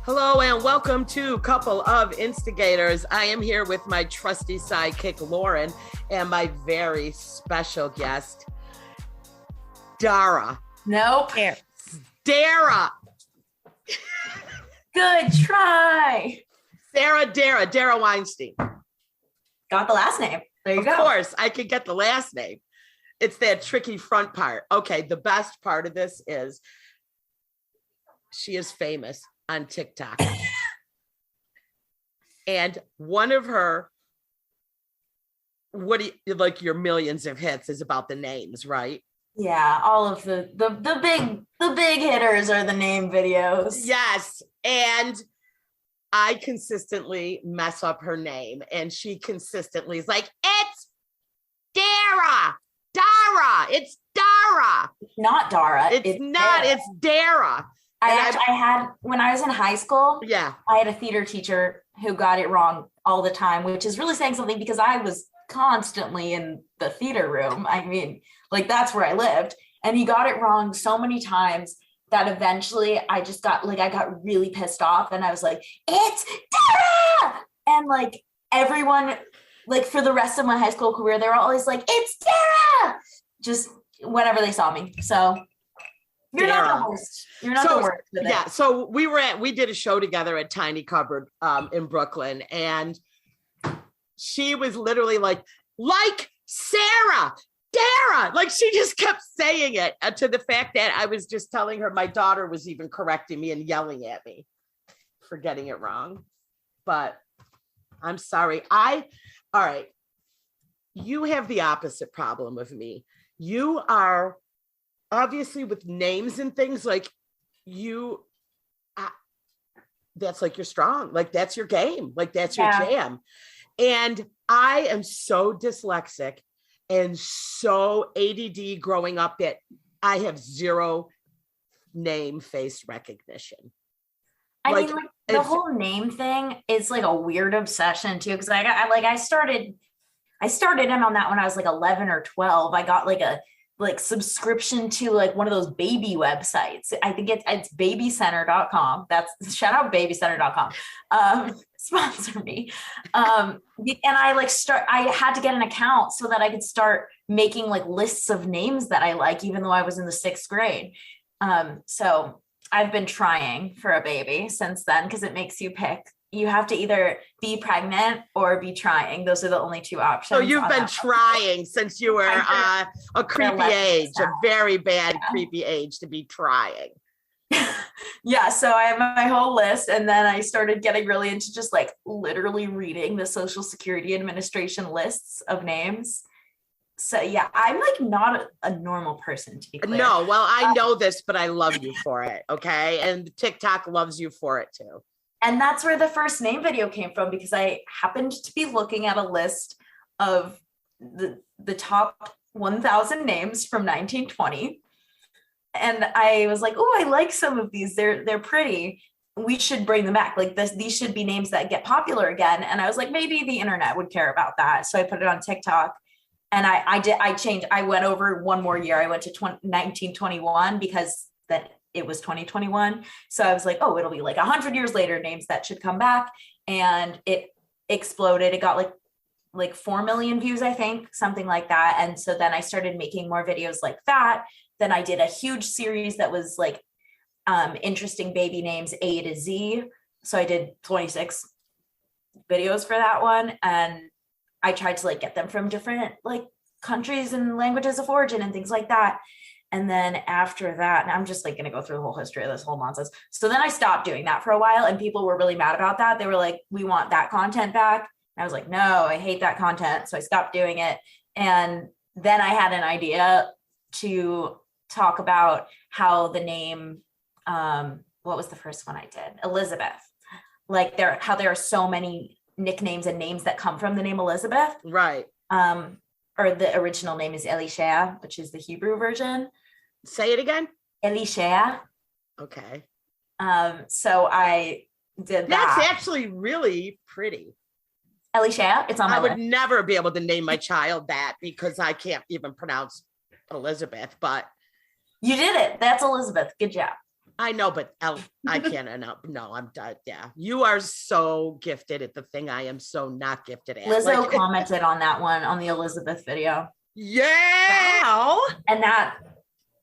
Hello and welcome to Couple of Instigators. I am here with my trusty sidekick, Lauren, and my very special guest, Dara. Nope. Dara. Good try. Dara Weinstein. Got the last name. There you go. Of course, I could get the last name. It's that tricky front part. Okay, the best part of this is she is famous on TikTok. And one of her, your millions of hits is about the names, right? Yeah, all of the big hitters are the name videos. Yes. And I consistently mess up her name, and she consistently is like, it's Dara. It's Dara. It's not Dara. It's not. Dara. It's Dara. I had, when I was in high school, yeah, I had a theater teacher who got it wrong all the time, which is really saying something because I was constantly in the theater room. I mean, like, that's where I lived. And he got it wrong so many times that eventually I just got, I got really pissed off, and I was like, it's Dara! And everyone, for the rest of my high school career, they were always like, it's Dara! Just whenever they saw me. So you're Dara. not the host. You're not the worst with it. Yeah. So we did a show together at Tiny Cupboard in Brooklyn, and she was literally like Sarah, Dara. She just kept saying it to the fact that I was just telling her my daughter was even correcting me and yelling at me for getting it wrong. But I'm sorry. All right. You have the opposite problem of me. You are obviously with names and things that's you're strong. That's your game. That's your jam. And I am so dyslexic and so ADD growing up that I have zero name face recognition. I mean, the whole name thing is a weird obsession too. Cause I started in on that when I was 11 or 12. I got a subscription to one of those baby websites. I think it's babycenter.com. That's shout out babycenter.com. Sponsor me. And I had to get an account so that I could start making lists of names that I like, even though I was in the 6th grade. So I've been trying for a baby since then, because it makes you pick. You have to either be pregnant or be trying. Those are the only 2 options. So you've been trying since you were a creepy age, a very bad creepy age to be trying. Yeah. So I have my whole list, and then I started getting really into just literally reading the Social Security Administration lists of names. So yeah, I'm not a normal person, to be clear. No, well, I know this, but I love you for it. Okay. And TikTok loves you for it too. And that's where the first name video came from, because I happened to be looking at a list of the top 1,000 names from 1920. And I was like, oh, I like some of these. They're pretty. We should bring them back. These should be names that get popular again. And I was like, maybe the internet would care about that. So I put it on TikTok, and I changed. I went over one more year. I went to 1921 because that it was 2021. So I was like, oh, it'll be 100 years later, names that should come back. And it exploded. It got 4 million views, I think, something like that. And so then I started making more videos like that. Then I did a huge series that was interesting baby names A to Z. So I did 26 videos for that one. And I tried to get them from different countries and languages of origin and things like that. And then after that, and I'm just going to go through the whole history of this whole nonsense. So then I stopped doing that for a while, and people were really mad about that. They were like, we want that content back. And I was like, no, I hate that content. So I stopped doing it. And then I had an idea to talk about how the name, what was the first one I did? Elizabeth. How there are so many nicknames and names that come from the name Elizabeth. Right. Or the original name is Elisha, which is the Hebrew version. Say it again. Elisha. Okay. So I did that. That's actually really pretty. Elisha, it's on my list. I would never be able to name my child that because I can't even pronounce Elizabeth, but you did it. That's Elizabeth. Good job. I know, but I can't enough. No, I'm done. Yeah. You are so gifted at the thing I am so not gifted at. Lizzo commented on that one on the Elizabeth video. Yeah. Wow. And that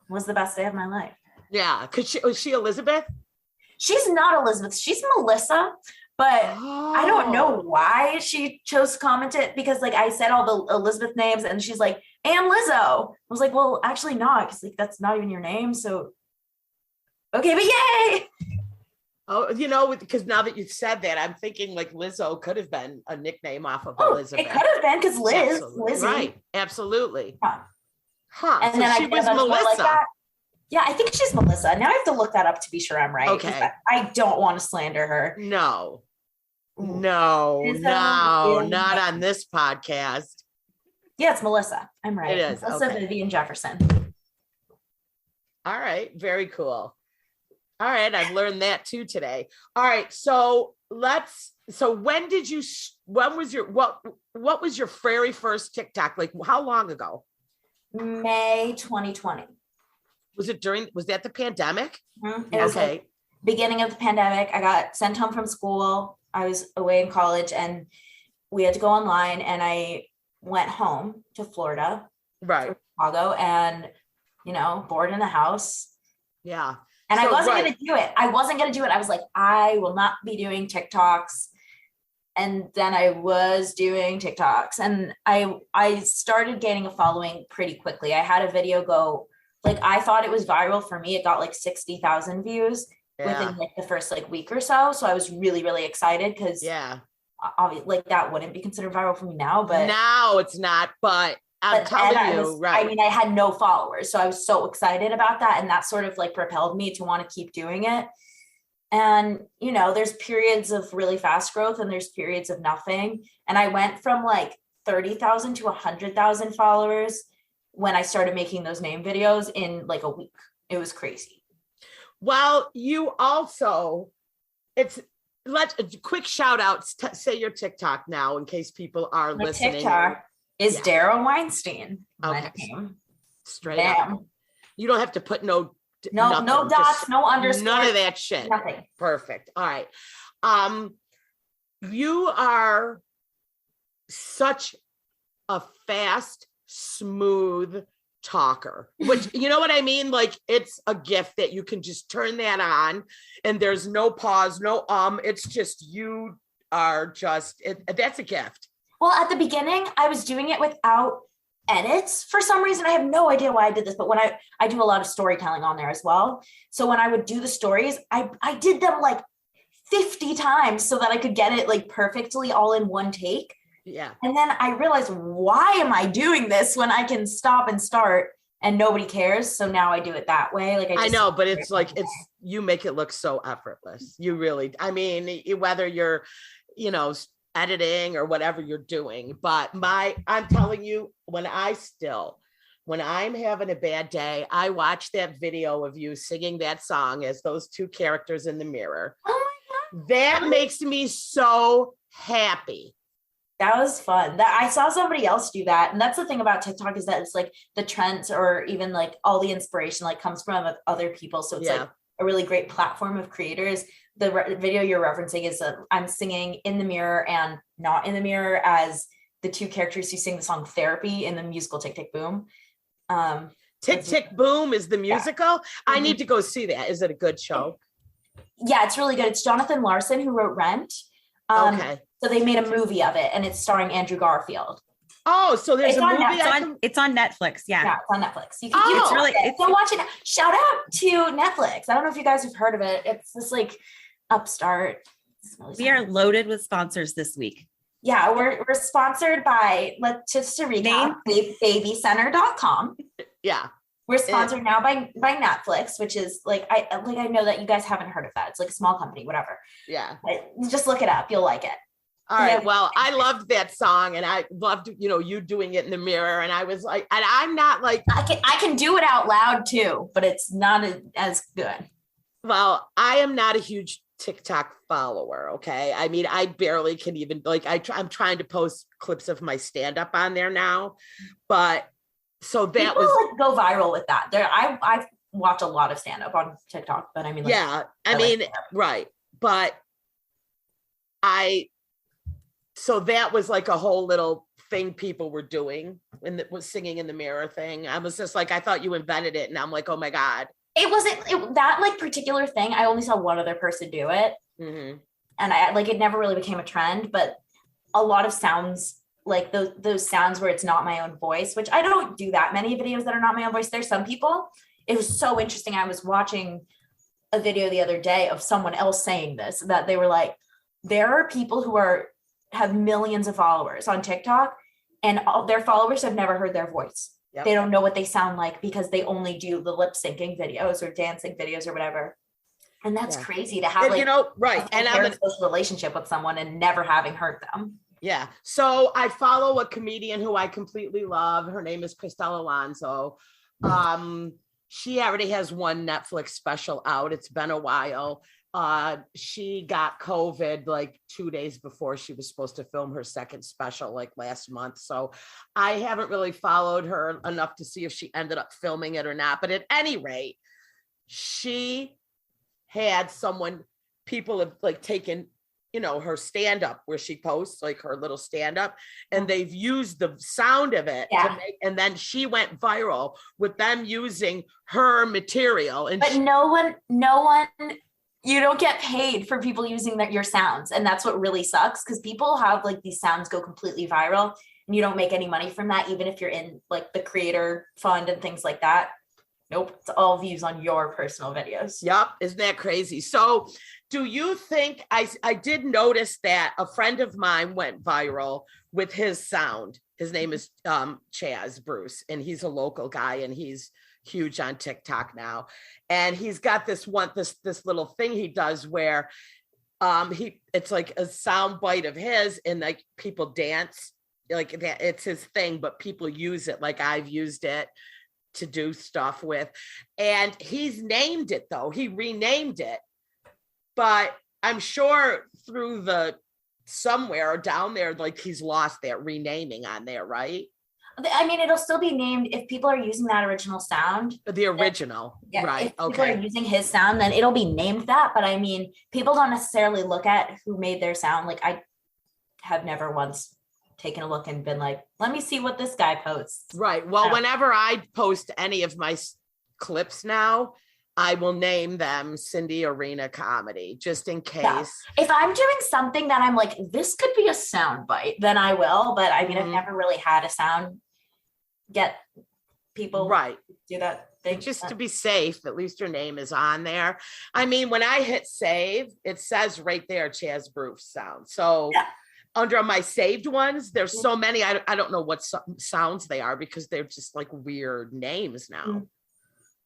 was the best day of my life. Yeah. Was she Elizabeth? She's not Elizabeth. She's Melissa, but I don't know why she chose to comment it, because like I said all the Elizabeth names and she's like, and Lizzo. I was like, well, actually not, because like that's not even your name. So okay, but yay. Oh, because now that you've said that, I'm thinking like Lizzo could have been a nickname off of Elizabeth. It could have been because Lizzie. Right. Absolutely. Huh. And so then she was Melissa. Like yeah, I think she's Melissa. Now I have to look that up to be sure I'm right. Okay. I don't want to slander her. No, not on this podcast. Yeah, it's Melissa. I'm right. It is. Melissa Okay. Vivian Jefferson. All right. Very cool. All right. I've learned that too today. All right. So when was your very first TikTok? Like how long ago? May 2020. Was that the pandemic? Mm-hmm. It was okay. Beginning of the pandemic. I got sent home from school. I was away in college and we had to go online, and I went home to Florida. Right. Chicago, and bored in the house. Yeah. And I wasn't going to do it. I was like, I will not be doing TikToks. And then I was doing TikToks, and I started gaining a following pretty quickly. I had a video go, like, I thought it was viral for me. It got like 60,000 views within like the first like week or so. So I was really, really excited because obviously like that wouldn't be considered viral for me now, but now it's not, but I'm telling you, right. I mean, I had no followers, so I was so excited about that. And that sort of like propelled me to want to keep doing it. And, there's periods of really fast growth and there's periods of nothing. And I went from like 30,000 to 100,000 followers when I started making those name videos in like a week. It was crazy. Well, you also, let's quick shout out, say your TikTok now in case people are listening. TikTok is Dara Weinstein. My name. Straight up. You don't have to put no dots, just no underscore, none of that shit. Nothing. Perfect. All right. You are such a fast, smooth talker, which you know what I mean? Like it's a gift that you can just turn that on and there's no pause, no it's just you are just that's a gift. Well, at the beginning, I was doing it without edits for some reason. I have no idea why I did this, but when I do a lot of storytelling on there as well. So when I would do the stories, I did them like 50 times so that I could get it like perfectly all in one take. Yeah. And then I realized, why am I doing this when I can stop and start and nobody cares? So now I do it that way. Like I know, but it's like, you make it look so effortless. You really, I mean, whether you're, editing or whatever you're doing, but I'm telling you, when I'm having a bad day, I watch that video of you singing that song as those two characters in the mirror. Oh my God. That makes me so happy. That was fun. That I saw somebody else do that. And that's the thing about TikTok, is that it's like the trends or even like all the inspiration like comes from other people. So it's like a really great platform of creators. The video you're referencing is I'm singing in the mirror and not in the mirror as the two characters who sing the song Therapy in the musical Tick, Tick, Boom. Tick, Tick, Boom is the musical. Yeah. I need to go see that. Is it a good show? Yeah, it's really good. It's Jonathan Larson who wrote Rent. Okay. So they made a movie of it and it's starring Andrew Garfield. Oh, so there's a movie. It's on Netflix. Yeah. Yeah, it's on Netflix. It's watch it. Shout out to Netflix. I don't know if you guys have heard of it. It's this like upstart. Really we are loaded with sponsors this week. Yeah, we're sponsored by, just to recap, babycenter.com. Yeah. We're sponsored now by Netflix, which is I know that you guys haven't heard of that. It's like a small company, whatever. Yeah. But just look it up. You'll like it. All right. Well, I loved that song and I loved, you doing it in the mirror. And I was like, and I'm not like, I can do it out loud too, but it's not as good. Well, I am not a huge TikTok follower. Okay. I mean, I barely can even I'm trying to post clips of my stand-up on there now, but so that People go viral with that. I watch a lot of stand-up on TikTok, but I mean, like, yeah, I mean, right. But so that was like a whole little thing people were doing when it was singing in the mirror thing. I was just like, I thought you invented it. And I'm like, oh my God. It wasn't that like particular thing. I only saw one other person do it. Mm-hmm. And I like, it never really became a trend, but a lot of sounds, like those sounds where it's not my own voice, which I don't do that many videos that are not my own voice. There's some people, it was so interesting. I was watching a video the other day of someone else saying this, that they were like, there are people who have millions of followers on TikTok and all their followers have never heard their voice. Yep. They don't know what they sound like because they only do the lip syncing videos or dancing videos or whatever. And that's crazy to have, like, right. And I'm in a close relationship with someone and never having heard them. Yeah. So I follow a comedian who I completely love. Her name is Crystal Alonso. She already has one Netflix special out. It's been a while. She got COVID like 2 days before she was supposed to film her second special, like last month. So I haven't really followed her enough to see if she ended up filming it or not. But at any rate, she had people have like taken, her stand-up where she posts like her little stand-up, and they've used the sound of it and then she went viral with them using her material. And but no one, you don't get paid for people using your sounds. And that's what really sucks, because people have like these sounds go completely viral and you don't make any money from that, even if you're in like the creator fund and things like that. Nope. It's all views on your personal videos. Yep. Isn't that crazy? So do you think, I did notice that a friend of mine went viral with his sound. His name is Chaz Bruce, and he's a local guy and he's huge on TikTok now. And he's got this little thing he does where it's like a sound bite of his and like people dance like that. It's his thing, but people use it. Like I've used it to do stuff with, and he's named it though. He renamed it, but I'm sure through somewhere down there, like he's lost that renaming on there, right? I mean, it'll still be named if people are using that original sound. The original, right? If people are using his sound, then it'll be named that. But I mean, people don't necessarily look at who made their sound. Like I have never once taken a look and been like, let me see what this guy posts. Right. Well, whenever I post any of my clips now, I will name them Cindy Arena Comedy, just in case. Yeah. If I'm doing something that I'm like, this could be a sound bite, then I will. But I mean, I've never really had a sound get people do that thing. Just to be safe, at least your name is on there. I mean, when I hit save, it says right there, Chaz Bruce sound. So under my saved ones, there's so many, I don't know what sounds they are because they're just like weird names now.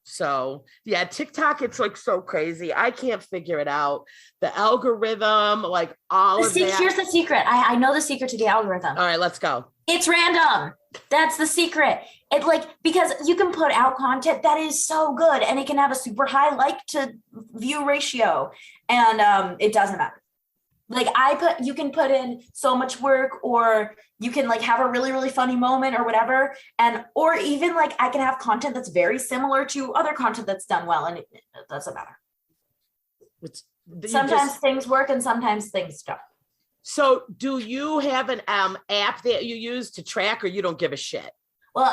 So yeah, TikTok, it's like so crazy. I can't figure it out. The algorithm, like all of that. Here's the secret. I know the secret to the algorithm. All right, let's go. It's random. That's the secret. It because you can put out content that is so good and it can have a super high like to view ratio, and it doesn't matter. Like you can put in so much work, or you can like have a really, really funny moment or whatever. Or even like I can have content that's very similar to other content that's done well, and it doesn't matter. Sometimes things work and sometimes things don't. So do you have an app that you use to track, or you don't give a shit? Well,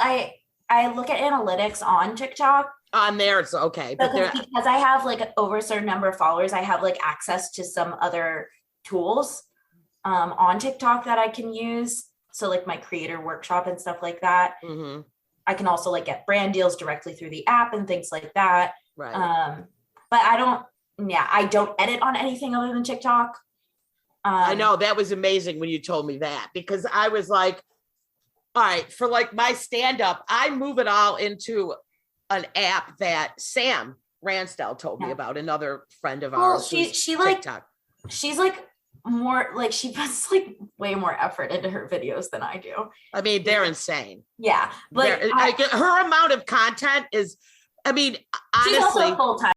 I look at analytics on TikTok. On there, it's okay. But because I have like over a certain number of followers, I have like access to some other tools on TikTok that I can use. So like my creator workshop and stuff like that. Mm-hmm. I can also like get brand deals directly through the app and things like that. Right. But I don't edit on anything other than TikTok. I know, that was amazing when you told me that, because I was like, all right, for like my stand-up, I move it all into an app that Sam Ransdell told me about, another friend of ours. She like, she's like more like, she puts like way more effort into her videos than I do. I mean, they're insane. Yeah. But her amount of content is, I mean, honestly, she's also a full-time